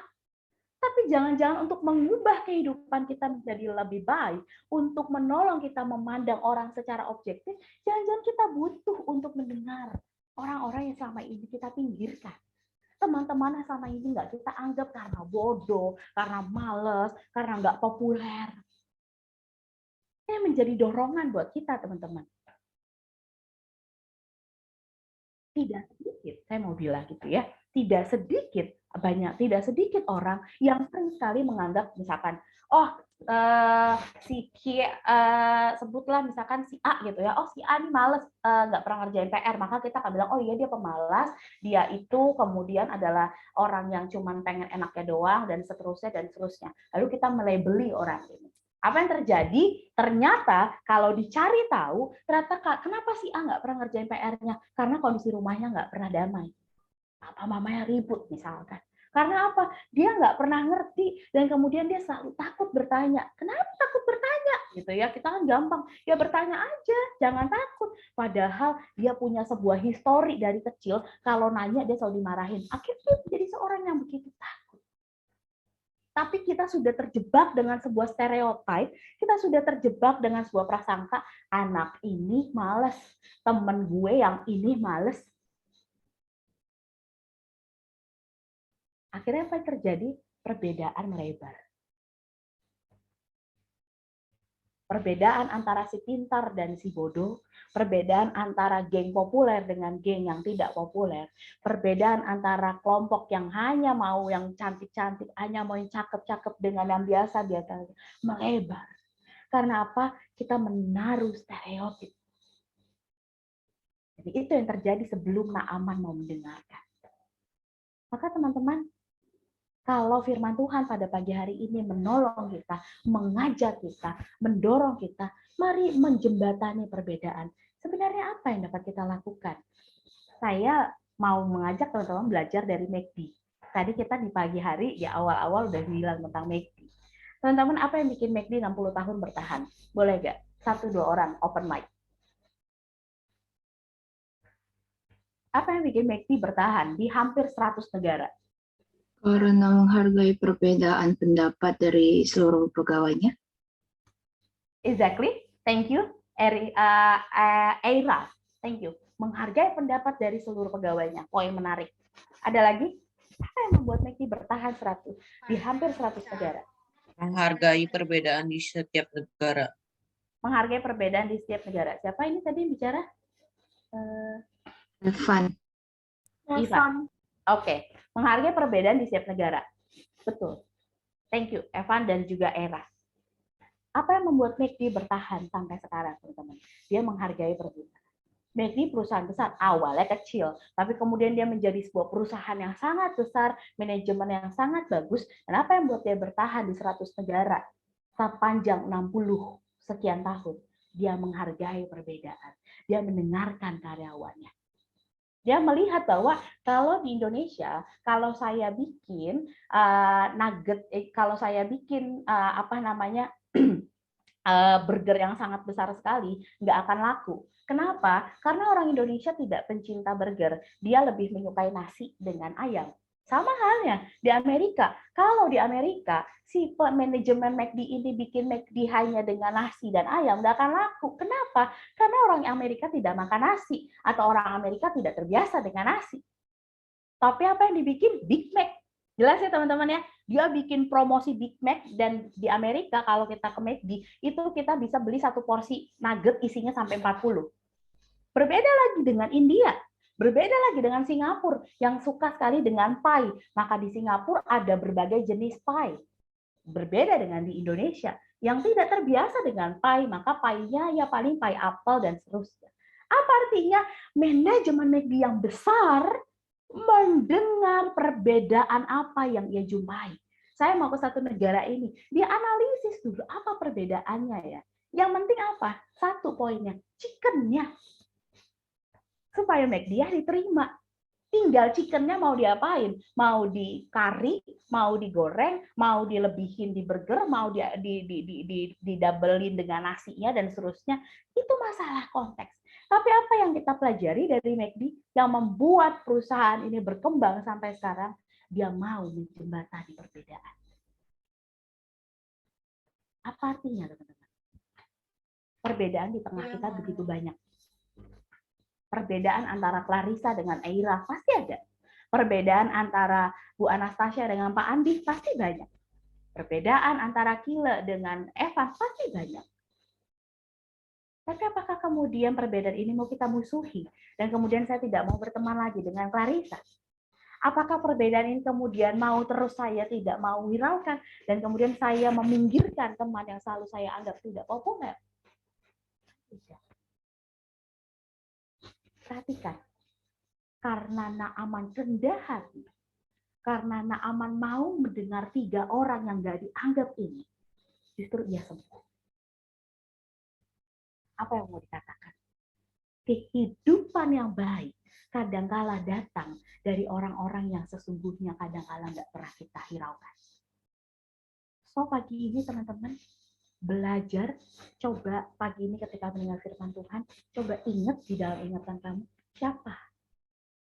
Tapi jangan-jangan untuk mengubah kehidupan kita menjadi lebih baik, untuk menolong kita memandang orang secara objektif, jangan-jangan kita butuh untuk mendengar orang-orang yang selama ini kita pinggirkan. Teman-teman yang selama ini nggak kita anggap karena bodoh, karena males, karena nggak populer. Ini menjadi dorongan buat kita, teman-teman. Tidak sedikit, saya mau bilang gitu ya, tidak sedikit orang yang sering sekali menganggap misalkan, sebutlah misalkan si A gitu ya, si A ini males, nggak pernah ngerjain PR, maka kita akan bilang, oh iya dia pemalas, dia itu kemudian adalah orang yang cuma pengen enaknya doang, dan seterusnya. Lalu kita melabeli orang ini. Apa yang terjadi? Ternyata kalau dicari tahu, ternyata kenapa si A nggak pernah ngerjain PR-nya? Karena kondisi rumahnya nggak pernah damai. Papa mamanya ribut misalkan. Karena apa? Dia nggak pernah ngerti, dan kemudian dia selalu takut bertanya. Kenapa takut bertanya? Gitu ya, kita kan gampang. Ya bertanya aja, jangan takut. Padahal dia punya sebuah histori dari kecil, kalau nanya dia selalu dimarahin. Akhirnya jadi seorang yang begitu takut. Tapi kita sudah terjebak dengan sebuah stereotip, kita sudah terjebak dengan sebuah prasangka, anak ini males, temen gue yang ini males. Akhirnya apa yang terjadi? Perbedaan melebar. Perbedaan antara si pintar dan si bodoh, perbedaan antara geng populer dengan geng yang tidak populer, perbedaan antara kelompok yang hanya mau yang cantik-cantik, hanya mau yang cakep-cakep dengan yang biasa-biasa, melebar. Karena apa? Kita menaruh stereotip. Jadi itu yang terjadi sebelum Naaman mau mendengarkan. Maka teman-teman, kalau firman Tuhan pada pagi hari ini menolong kita, mengajak kita, mendorong kita, mari menjembatani perbedaan. Sebenarnya apa yang dapat kita lakukan? Saya mau mengajak teman-teman belajar dari McD. Tadi kita di pagi hari, ya awal-awal udah bilang tentang McD. Teman-teman, apa yang bikin McD 60 tahun bertahan? Boleh nggak? 1-2 orang, open mic. Apa yang bikin McD bertahan di hampir 100 negara? Karena menghargai perbedaan pendapat dari seluruh pegawainya. Exactly. Thank you. Eira. Thank you. Menghargai pendapat dari seluruh pegawainya. Poin menarik. Ada lagi? Apa yang membuat McD bertahan di hampir 100 negara? Menghargai perbedaan di setiap negara. Menghargai perbedaan di setiap negara. Siapa ini tadi yang bicara? Evan. Ivan. Oke. Menghargai perbedaan di setiap negara. Betul. Thank you, Evan dan juga Era. Apa yang membuat McD bertahan sampai sekarang, teman-teman? Dia menghargai perbedaan. McD perusahaan besar, awalnya kecil, tapi kemudian dia menjadi sebuah perusahaan yang sangat besar, manajemen yang sangat bagus, dan apa yang membuat dia bertahan di 100 negara sepanjang 60 sekian tahun? Dia menghargai perbedaan. Dia mendengarkan karyawannya. Dia melihat bahwa kalau di Indonesia, kalau saya bikin kalau saya bikin burger yang sangat besar sekali, nggak akan laku. Kenapa? Karena orang Indonesia tidak pencinta burger. Dia lebih menyukai nasi dengan ayam. Sama halnya di Amerika. Kalau di Amerika, si manajemen McD ini bikin McD hanya dengan nasi dan ayam, nggak akan laku. Kenapa? Karena orang Amerika tidak makan nasi, atau orang Amerika tidak terbiasa dengan nasi. Tapi apa yang dibikin? Big Mac. Jelas ya teman-teman ya? Dia bikin promosi Big Mac, dan di Amerika kalau kita ke McD, itu kita bisa beli satu porsi nugget isinya sampai 40. Berbeda lagi dengan India. Berbeda lagi dengan Singapura yang suka sekali dengan pie. Maka di Singapura ada berbagai jenis pie. Berbeda dengan di Indonesia yang tidak terbiasa dengan pie, maka pie-nya ya paling pie apel dan seterusnya. Apa artinya? Manajemen McD yang besar mendengar perbedaan apa yang ia jumpai. Saya mau ke satu negara ini, dia analisis dulu apa perbedaannya ya. Yang penting apa? Satu poinnya, chickennya. Supaya McD ya diterima. Tinggal chickennya mau diapain? Mau di curry, mau digoreng, mau dilebihin di burger, mau di-doublein dengan nasinya dan seterusnya. Itu masalah konteks. Tapi apa yang kita pelajari dari McD yang membuat perusahaan ini berkembang sampai sekarang? Dia mau menjembatani perbedaan. Apa artinya, teman-teman? Perbedaan di tengah kita begitu banyak. Perbedaan antara Clarissa dengan Eira pasti ada. Perbedaan antara Bu Anastasia dengan Pak Andi pasti banyak. Perbedaan antara Kile dengan Evan pasti banyak. Tapi apakah kemudian perbedaan ini mau kita musuhi dan kemudian saya tidak mau berteman lagi dengan Clarissa? Apakah perbedaan ini kemudian mau terus saya tidak mau hiraukan dan kemudian saya meminggirkan teman yang selalu saya anggap tidak populer? Tidak. Perhatikan, karena Naaman rendah hati, karena Naaman mau mendengar 3 orang yang nggak dianggap ini, justru ia sembuh. Apa yang mau dikatakan? Kehidupan yang baik kadangkala datang dari orang-orang yang sesungguhnya kadangkala nggak pernah kita hiraukan. So pagi ini teman-teman, belajar, coba pagi ini ketika mendengar firman Tuhan, coba ingat di dalam ingatan kamu, siapa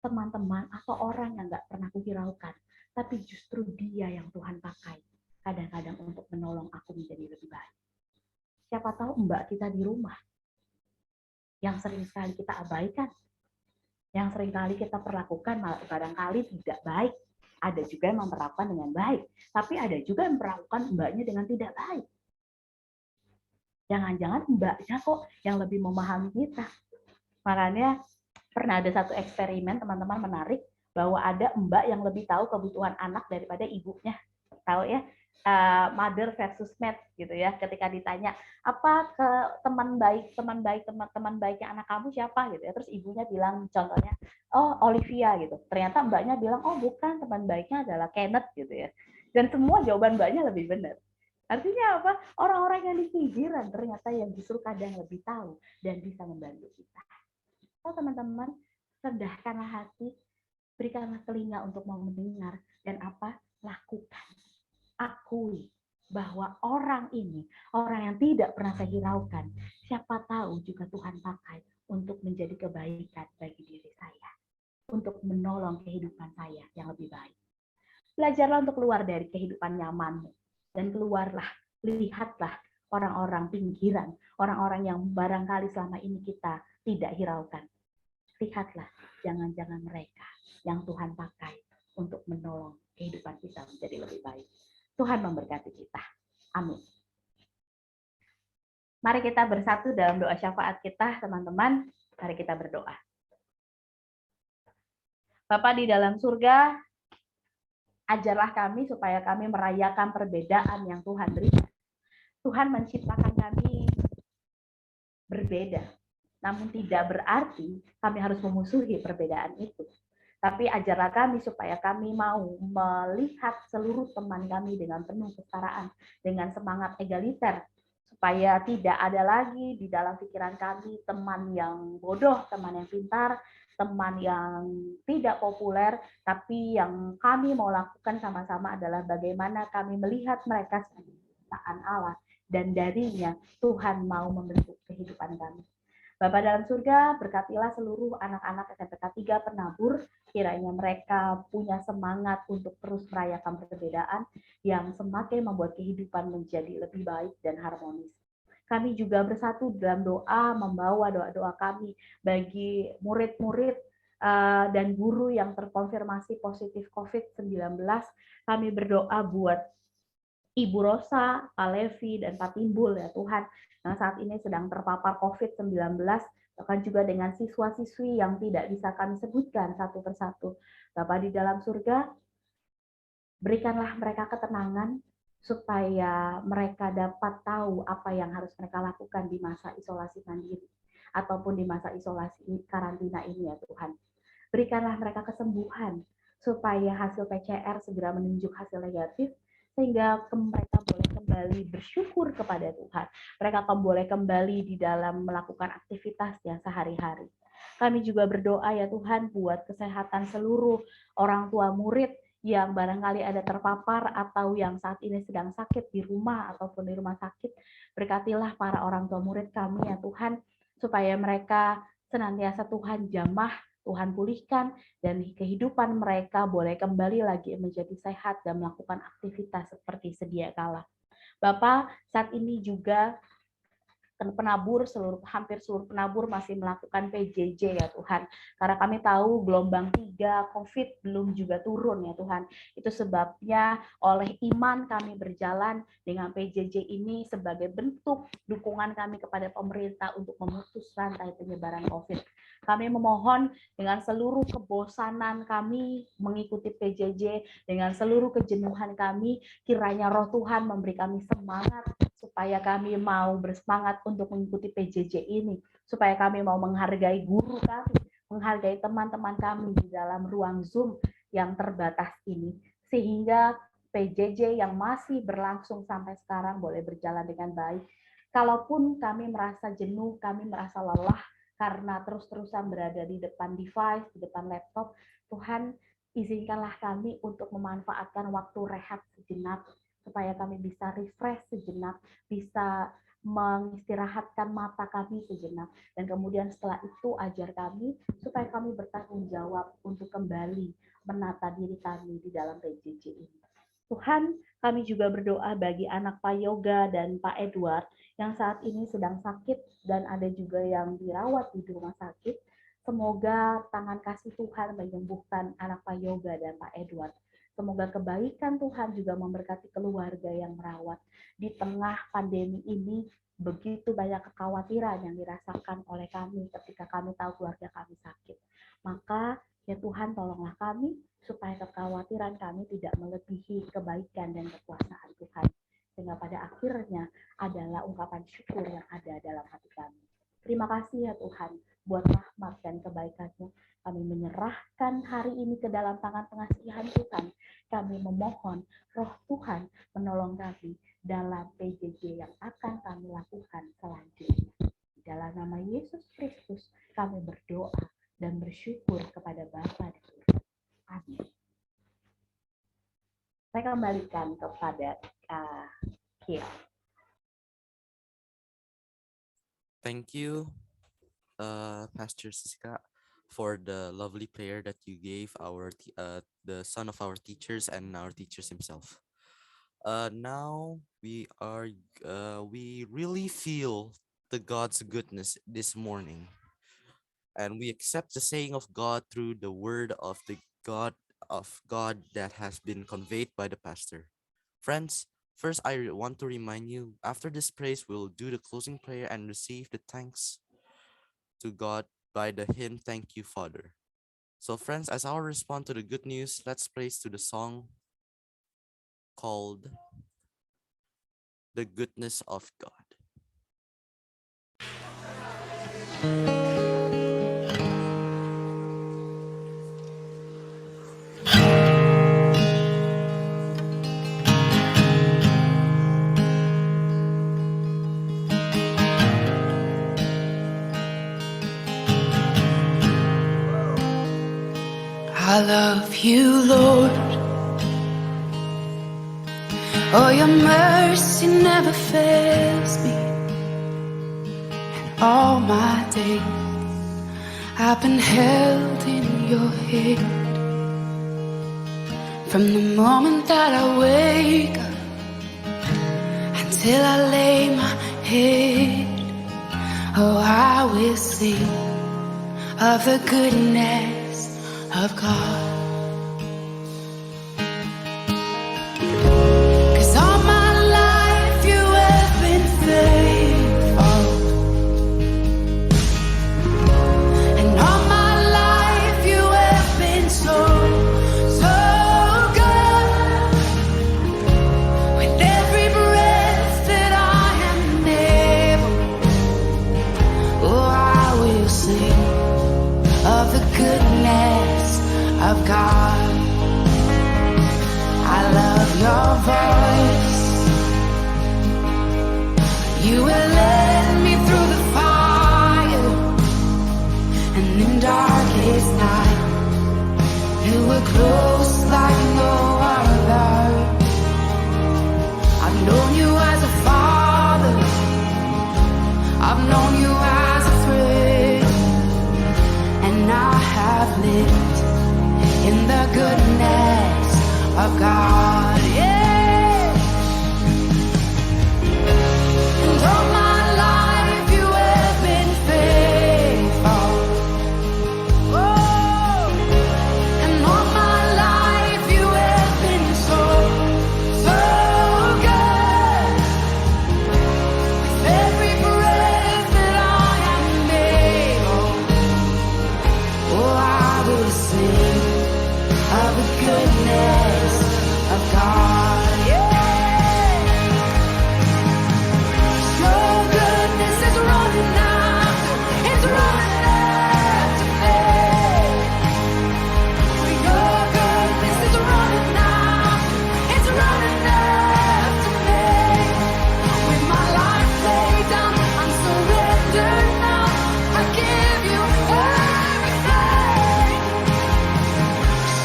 teman-teman atau orang yang nggak pernah kuhiraukan, tapi justru dia yang Tuhan pakai kadang-kadang untuk menolong aku menjadi lebih baik. Siapa tahu mbak kita di rumah, yang sering sekali kita abaikan, yang sering kali kita perlakukan malah kadang-kali tidak baik. Ada juga yang memperlakukan dengan baik, tapi ada juga yang memperlakukan mbaknya dengan tidak baik. Jangan-jangan mbaknya kok yang lebih memahami kita. Makanya pernah ada satu eksperimen teman-teman menarik bahwa ada mbak yang lebih tahu kebutuhan anak daripada ibunya. Tahu ya, mother versus maid gitu ya. Ketika ditanya apa ke teman baiknya anak kamu siapa gitu ya. Terus ibunya bilang contohnya, oh Olivia gitu. Ternyata mbaknya bilang, oh bukan, teman baiknya adalah Kenneth gitu ya. Dan semua jawaban mbaknya lebih benar. Artinya apa? Orang-orang yang di pinggiran ternyata yang justru kadang lebih tahu dan bisa membantu kita. So teman-teman, rendahkanlah hati, berikanlah telinga untuk mau mendengar, dan apa? Lakukan. Akui bahwa orang ini, orang yang tidak pernah saya hiraukan, siapa tahu juga Tuhan pakai untuk menjadi kebaikan bagi diri saya, untuk menolong kehidupan saya yang lebih baik. Belajarlah untuk keluar dari kehidupan nyamanmu. Dan keluarlah, lihatlah orang-orang pinggiran, orang-orang yang barangkali selama ini kita tidak hiraukan. Lihatlah, jangan-jangan mereka yang Tuhan pakai untuk menolong kehidupan kita menjadi lebih baik. Tuhan memberkati kita. Amin. Mari kita bersatu dalam doa syafaat kita, teman-teman. Mari kita berdoa. Bapa di dalam surga, ajarlah kami supaya kami merayakan perbedaan yang Tuhan berikan. Tuhan menciptakan kami berbeda, namun tidak berarti kami harus memusuhi perbedaan itu. Tapi ajarlah kami supaya kami mau melihat seluruh teman kami dengan penuh kesetaraan, dengan semangat egaliter, supaya tidak ada lagi di dalam pikiran kami teman yang bodoh, teman yang pintar, teman yang tidak populer, tapi yang kami mau lakukan sama-sama adalah bagaimana kami melihat mereka sebagai ciptaan Allah, dan darinya Tuhan mau membentuk kehidupan kami. Bapa dalam surga, berkatilah seluruh anak-anak SMPK 3 penabur, kiranya mereka punya semangat untuk terus merayakan perbedaan yang semakin membuat kehidupan menjadi lebih baik dan harmonis. Kami juga bersatu dalam doa, membawa doa-doa kami bagi murid-murid dan guru yang terkonfirmasi positif COVID-19. Kami berdoa buat Ibu Rosa, Pak Levi, dan Pak Timbul ya Tuhan, yang saat ini sedang terpapar COVID-19, bahkan juga dengan siswa-siswi yang tidak bisa kami sebutkan satu persatu. Bapa di dalam surga, berikanlah mereka ketenangan, supaya mereka dapat tahu apa yang harus mereka lakukan di masa isolasi mandiri, ataupun di masa isolasi karantina ini ya Tuhan. Berikanlah mereka kesembuhan, supaya hasil PCR segera menunjuk hasil negatif, sehingga mereka boleh kembali bersyukur kepada Tuhan. Mereka boleh kembali di dalam melakukan aktivitasnya sehari-hari. Kami juga berdoa ya Tuhan buat kesehatan seluruh orang tua murid yang barangkali ada terpapar atau yang saat ini sedang sakit di rumah ataupun di rumah sakit. Berkatilah para orang tua murid kami ya Tuhan, supaya mereka senantiasa Tuhan jamah, Tuhan pulihkan, dan kehidupan mereka boleh kembali lagi menjadi sehat dan melakukan aktivitas seperti sedia kala. Bapak, saat ini juga penabur, hampir seluruh penabur masih melakukan PJJ ya Tuhan. Karena kami tahu gelombang 3 COVID belum juga turun ya Tuhan. Itu sebabnya oleh iman kami berjalan dengan PJJ ini sebagai bentuk dukungan kami kepada pemerintah untuk memutus rantai penyebaran COVID. Kami memohon dengan seluruh kebosanan kami mengikuti PJJ, dengan seluruh kejenuhan kami, kiranya Roh Tuhan memberi kami semangat supaya kami mau bersemangat untuk mengikuti PJJ ini, supaya kami mau menghargai guru kami, menghargai teman-teman kami di dalam ruang Zoom yang terbatas ini, sehingga PJJ yang masih berlangsung sampai sekarang boleh berjalan dengan baik. Kalaupun kami merasa jenuh, kami merasa lelah karena terus-terusan berada di depan device, di depan laptop, Tuhan izinkanlah kami untuk memanfaatkan waktu rehat sejenak, supaya kami bisa refresh sejenak, bisa mengistirahatkan mata kami sejenak, dan kemudian setelah itu ajar kami supaya kami bertanggung jawab untuk kembali menata diri kami di dalam PJJ ini. Tuhan, kami juga berdoa bagi anak Pak Yoga dan Pak Edward yang saat ini sedang sakit dan ada juga yang dirawat di rumah sakit. Semoga tangan kasih Tuhan menyembuhkan anak Pak Yoga dan Pak Edward. Semoga kebaikan Tuhan juga memberkati keluarga yang merawat. Di tengah pandemi ini, begitu banyak kekhawatiran yang dirasakan oleh kami ketika kami tahu keluarga kami sakit. Maka, ya Tuhan, tolonglah kami supaya kekhawatiran kami tidak melebihi kebaikan dan kekuasaan Tuhan. Sehingga pada akhirnya adalah ungkapan syukur yang ada dalam hati kami. Terima kasih ya Tuhan, buat rahmat dan kebaikan-Mu. Kami menyerahkan hari ini ke dalam tangan pengasihan Tuhan. Kami memohon Roh Tuhan menolong kami dalam PJJ yang akan kami lakukan selanjutnya. Dalam nama Yesus Kristus kami berdoa dan bersyukur kepada Bapa di surga. Amin. Saya kembalikan kepada Kiel. Thank you, Pastor Siska, for the lovely prayer that you gave the son of our teachers and our teachers himself. Now we really feel the God's goodness this morning, and we accept the saying of God through the word of the God that has been conveyed by the pastor. Friends, first I want to remind you, after this praise, we'll do the closing prayer and receive the thanks to God by the hymn, Thank You, Father. So friends, as our response to the good news, let's praise to the song called The Goodness of God. I love you, Lord. Oh, your mercy never fails me. And all my days I've been held in your hand. From the moment that I wake up until I lay my head, oh, I will sing of the goodness of God. 'Cause all my life you have been faithful, and all my life you have been so, so good. With every breath that I am able, oh, I will sing of the goodness of God. I love your voice. You will lead me through the fire, and in darkest night, you were close like no other. I've known you as a father, I've known you as a friend, and I have lived in the goodness of God, yeah. And all my life you have been faithful. Oh, and all my life you have been so, so good. With every breath that I am able, oh, I will sing of the goodness of God, yeah. Your goodness is running after, it's running after me. Your goodness is running after, it's running after me. With my life laid down, I'm surrendered now. I give you everything.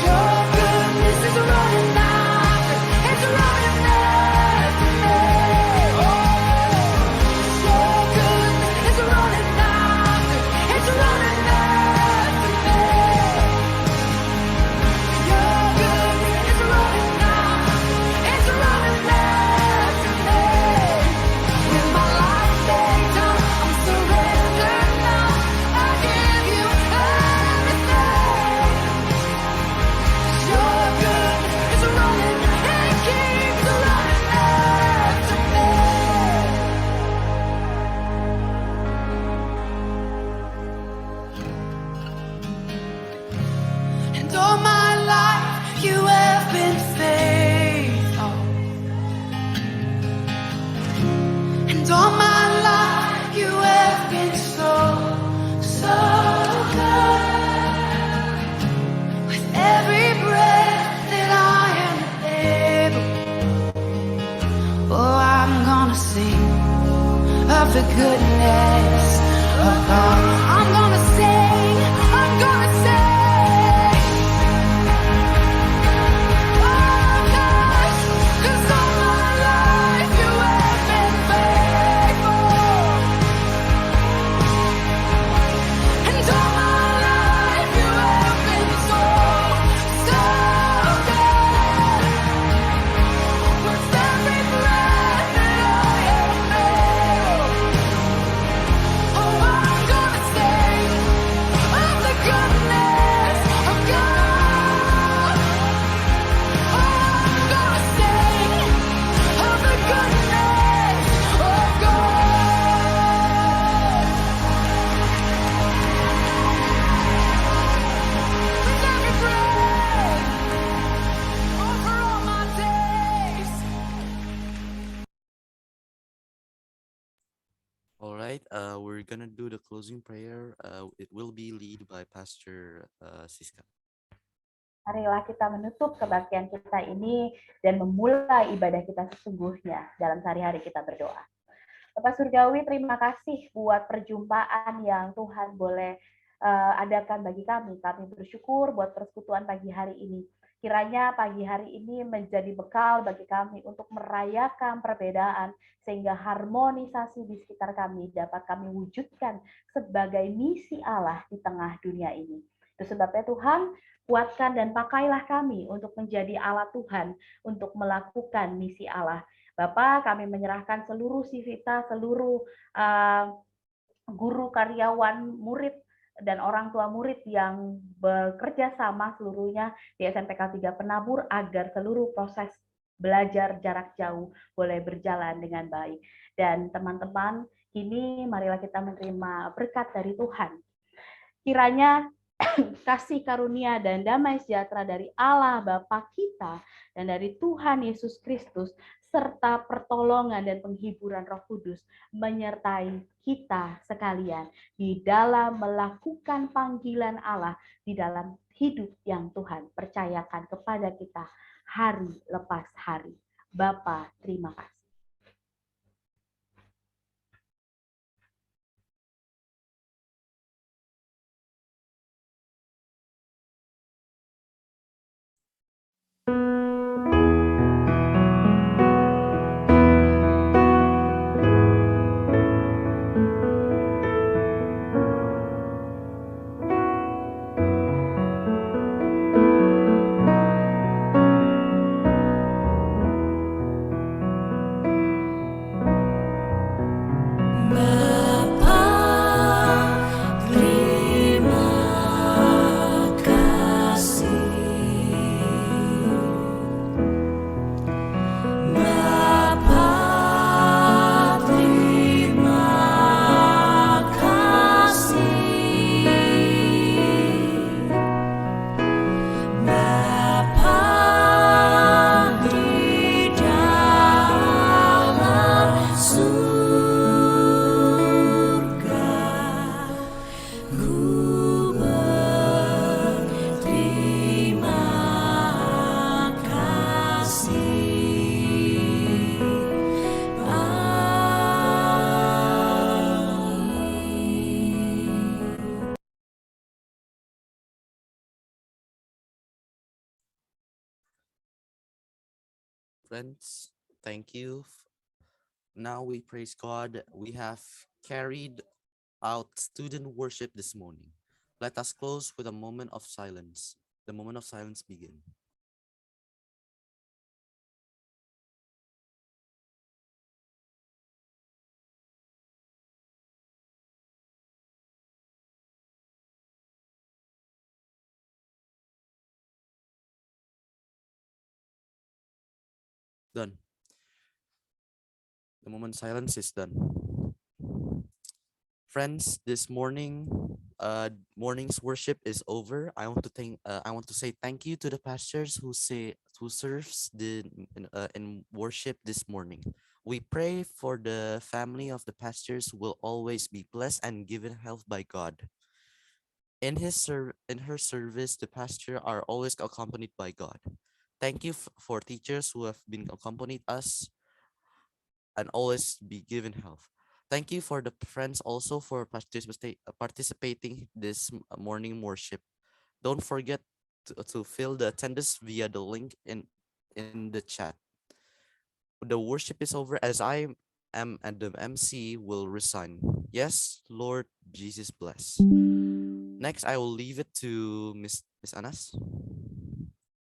Your goodness is running after, it's running after me. Oh, your goodness is running after, it's running after me. Your goodness is running after, it's running after me. With my life laid down, I'm surrendered now. I give you everything. Your goodness is running, it keeps running after me. And all my life you have been faithful, and all my life you have been so, so good. With every breath that I am able, oh, I'm gonna sing of the goodness of God. I'm gonna sing, I'm gonna sing. Oh, gosh, 'cause all my life you have been faithful, and all my life you have been so, so good. With every breath that I am able, oh, I'm gonna sing of the goodness of God. Oh, I'm gonna sing of the goodness of God. With every breath, over all my days. All right, we're gonna do the closing prayer. It will be led by Pastor Siska. Marilah kita menutup kebaktian kita ini dan memulai ibadah kita sesungguhnya dalam sehari-hari kita berdoa. Bapak Surgawi, terima kasih buat perjumpaan yang Tuhan boleh adakan bagi kami. Kami bersyukur buat persekutuan pagi hari ini. Kiranya pagi hari ini menjadi bekal bagi kami untuk merayakan perbedaan, sehingga harmonisasi di sekitar kami dapat kami wujudkan sebagai misi Allah di tengah dunia ini. Itu sebabnya Tuhan, kuatkan dan pakailah kami untuk menjadi alat Tuhan untuk melakukan misi Allah. Bapa, kami menyerahkan seluruh civitas, seluruh guru, karyawan, murid, dan orang tua murid yang bekerja sama seluruhnya di SMPK 3 Penabur agar seluruh proses belajar jarak jauh boleh berjalan dengan baik. Dan teman-teman, kini marilah kita menerima berkat dari Tuhan. Kiranya kasih karunia dan damai sejahtera dari Allah Bapa kita dan dari Tuhan Yesus Kristus serta pertolongan dan penghiburan Roh Kudus menyertai kita sekalian di dalam melakukan panggilan Allah di dalam hidup yang Tuhan percayakan kepada kita hari lepas hari. Bapa, terima kasih. Bapa, terima kasih. Bapa, terima kasih. Bapa di dalam surga, ku berterima kasih. Amin. Friends, thank you. Now we praise God. We have carried out student worship this morning. Let us close with a moment of silence. The moment of silence begin. Done. The moment silence is done. Friends, this morning's worship is over. I want to say thank you to the pastors who serves in worship this morning. We pray for the family of the pastors who will always be blessed and given health by God. In her service, the pastor are always accompanied by God. Thank you for teachers who have been accompanied us and always be given health. Thank you for the friends also for participating this morning worship. Don't forget to fill the attendance via the link in the chat. The worship is over as I am and the MC will resign. Yes, Lord Jesus bless. Next, I will leave it to Miss Anas.